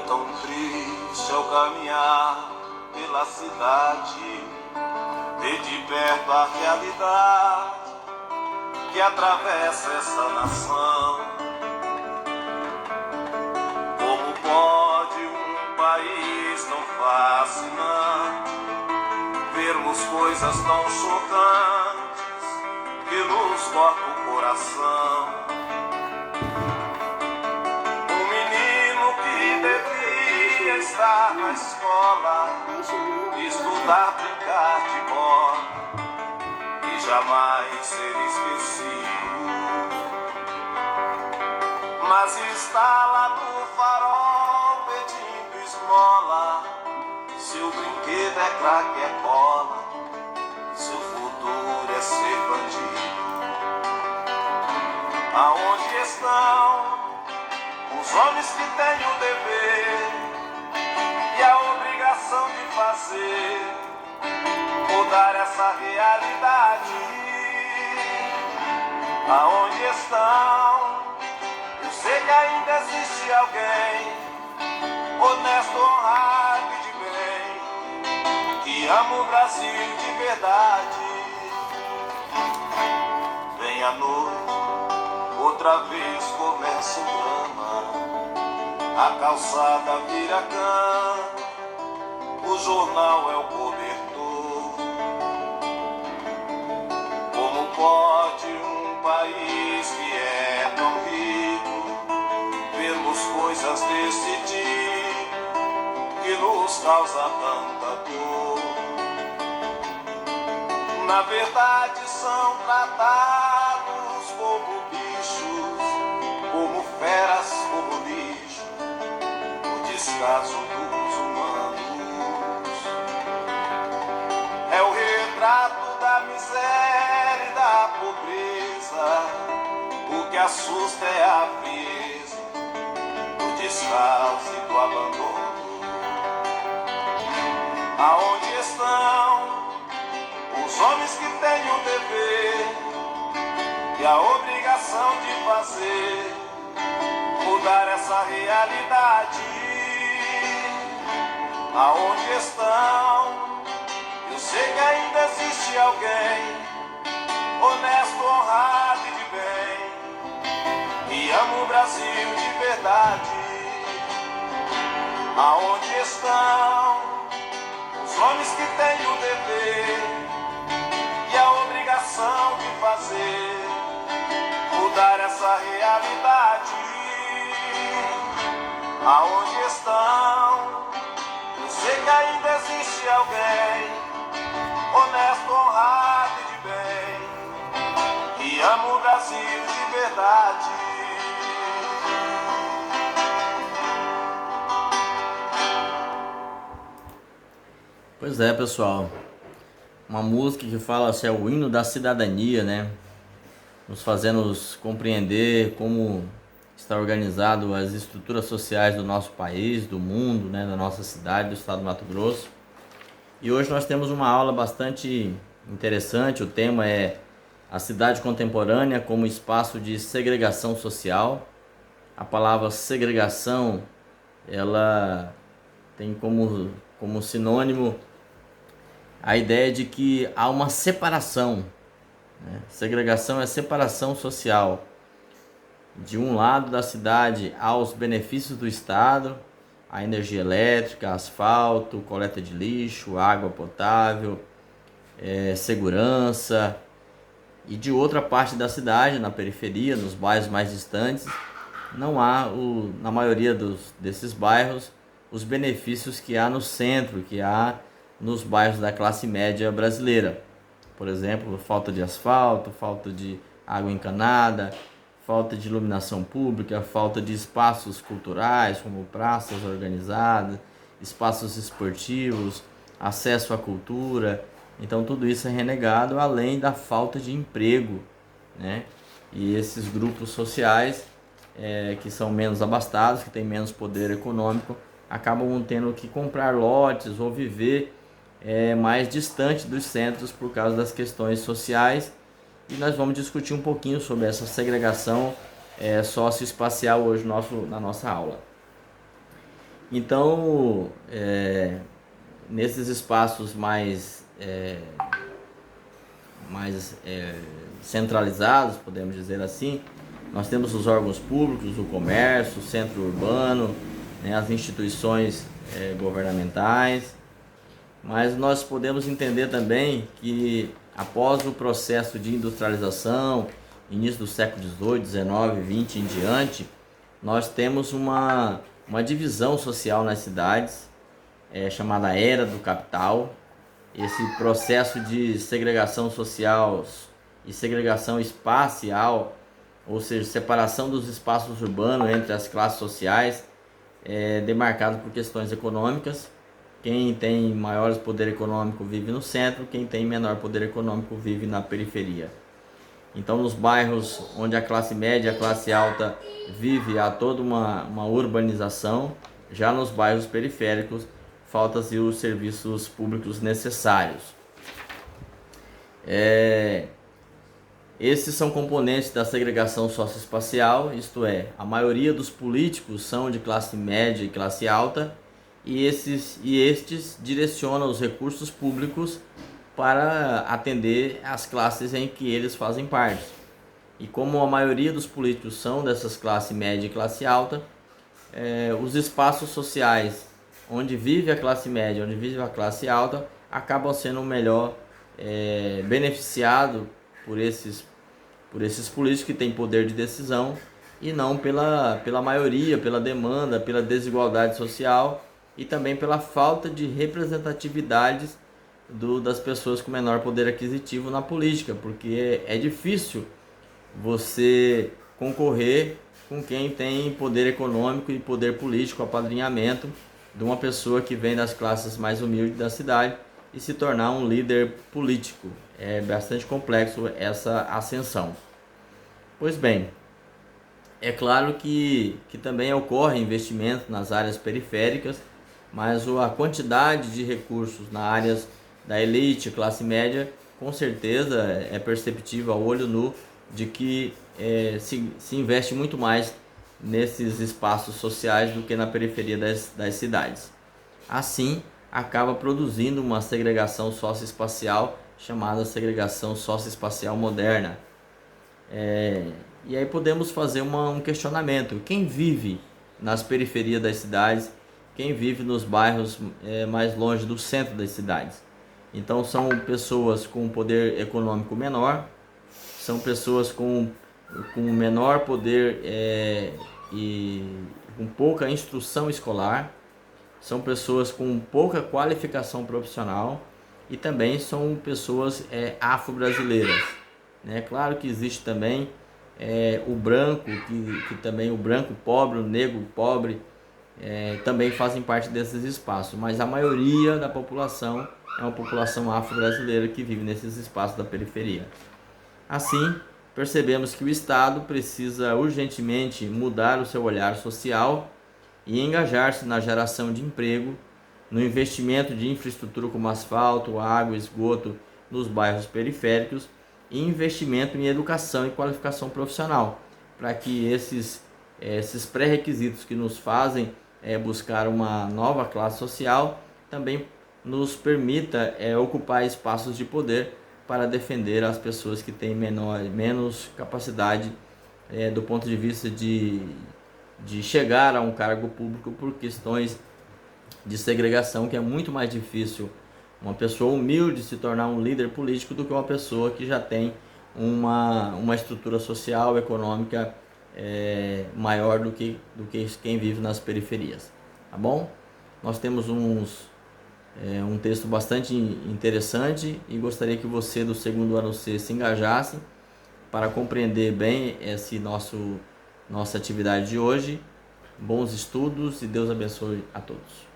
tão triste ao caminhar pela cidade, ver de perto a realidade que atravessa essa nação. Como pode um país tão fascinante vermos coisas tão chocantes que nos cortam o coração? Um menino que devia estar na escola, estudar, brincar de bola e jamais ser esquecido, mas está lá no farol pedindo esmola. Se o brinquedo é craque, é bola, se o futuro é ser bandido. Aonde estão os homens que têm o dever e a obrigação de fazer mudar essa realidade? Aonde estão? Eu sei que ainda existe alguém honesto, honrado e de bem, que ama o Brasil de verdade. Vem a noite, outra vez começa o drama, a calçada vira cama, o jornal é o cobertor. Como pode um país que é tão rico vermos coisas desse tipo que nos causa tanta dor? Na verdade são tratados como bichos, como feras, como lixo, o descaso dos humanos. É o retrato da miséria e da pobreza, o que assusta é a frieza, o descaso e do abandono. Aonde estão os homens que têm o dever e a obrigação de fazer mudar essa realidade? Aonde estão? Eu sei que ainda existe alguém honesto, honrado e de bem, que ama o Brasil de verdade. Aonde estão os homens que têm o dever e a obrigação de fazer mudar essa realidade? Aonde estão? Eu sei que ainda existe alguém honesto, honrado e de bem, que ama o Brasil de verdade. Pois é, pessoal, uma música que fala assim, é o hino da cidadania, né? Nos fazendo compreender como está organizado as estruturas sociais do nosso país, do mundo, né? Da nossa cidade, do estado do Mato Grosso. E hoje nós temos uma aula bastante interessante. O tema é a cidade contemporânea como espaço de segregação social. A palavra segregação, ela tem como sinônimo a ideia de que há uma separação, né? Segregação é separação social. De um lado da cidade há os benefícios do Estado, a energia elétrica, asfalto, coleta de lixo, água potável, segurança. E de outra parte da cidade, na periferia, nos bairros mais distantes, não há, na maioria desses bairros, os benefícios que há no centro, que há nos bairros da classe média brasileira. Por exemplo, falta de asfalto, falta de água encanada, falta de iluminação pública, falta de espaços culturais, como praças organizadas, espaços esportivos, acesso à cultura. Então tudo isso é renegado, além da falta de emprego, né? E esses grupos sociais que são menos abastados, que têm menos poder econômico, acabam tendo que comprar lotes ou viver mais distante dos centros por causa das questões sociais. E nós vamos discutir um pouquinho sobre essa segregação socioespacial hoje na nossa aula. Então, nesses espaços mais centralizados, podemos dizer assim, nós temos os órgãos públicos, o comércio, o centro urbano, né, as instituições governamentais, mas nós podemos entender também que após o processo de industrialização, início do século XVIII, XIX, XX em diante, nós temos uma divisão social nas cidades, chamada Era do Capital. Esse processo de segregação social e segregação espacial, ou seja, separação dos espaços urbanos entre as classes sociais, demarcado por questões econômicas. Quem tem maior poder econômico vive no centro, quem tem menor poder econômico vive na periferia. Então, nos bairros onde a classe média e a classe alta vive, há toda uma urbanização. Já nos bairros periféricos, faltam-se os serviços públicos necessários. Esses são componentes da segregação socioespacial, isto é, a maioria dos políticos são de classe média e classe alta, e estes direcionam os recursos públicos para atender as classes em que eles fazem parte. E como a maioria dos políticos são dessas classes média e classe alta, os espaços sociais onde vive a classe média, onde vive a classe alta, acabam sendo melhor beneficiados por esses políticos que têm poder de decisão, e não pela maioria, pela demanda, pela desigualdade social e também pela falta de representatividade das pessoas com menor poder aquisitivo na política, porque é difícil você concorrer com quem tem poder econômico e poder político, apadrinhamento de uma pessoa que vem das classes mais humildes da cidade e se tornar um líder político. É bastante complexo essa ascensão. Pois bem, é claro que também ocorre investimento nas áreas periféricas, mas a quantidade de recursos nas áreas da elite, classe média, com certeza é perceptível a olho nu de que se investe muito mais nesses espaços sociais do que na periferia das cidades. Assim, acaba produzindo uma segregação socioespacial chamada segregação socioespacial moderna. E aí podemos fazer um questionamento: quem vive nas periferias das cidades, quem vive nos bairros mais longe do centro das cidades? Então são pessoas com poder econômico menor, são pessoas com menor poder e com pouca instrução escolar, são pessoas com pouca qualificação profissional e também são pessoas afro-brasileiras. Né? Claro que existe também o branco, que também o branco pobre, o negro pobre, também fazem parte desses espaços, mas a maioria da população é uma população afro-brasileira que vive nesses espaços da periferia. Assim, percebemos que o Estado precisa urgentemente mudar o seu olhar social e engajar-se na geração de emprego, no investimento de infraestrutura como asfalto, água, esgoto nos bairros periféricos e investimento em educação e qualificação profissional, para que esses pré-requisitos que nos fazem buscar uma nova classe social também nos permita ocupar espaços de poder para defender as pessoas que têm menos capacidade do ponto de vista de chegar a um cargo público, por questões de segregação, que é muito mais difícil uma pessoa humilde se tornar um líder político do que uma pessoa que já tem uma estrutura social, econômica maior do que quem vive nas periferias. Tá bom? Nós temos um texto bastante interessante e gostaria que você do segundo ano C se engajasse para compreender bem nossa atividade de hoje. Bons estudos e Deus abençoe a todos.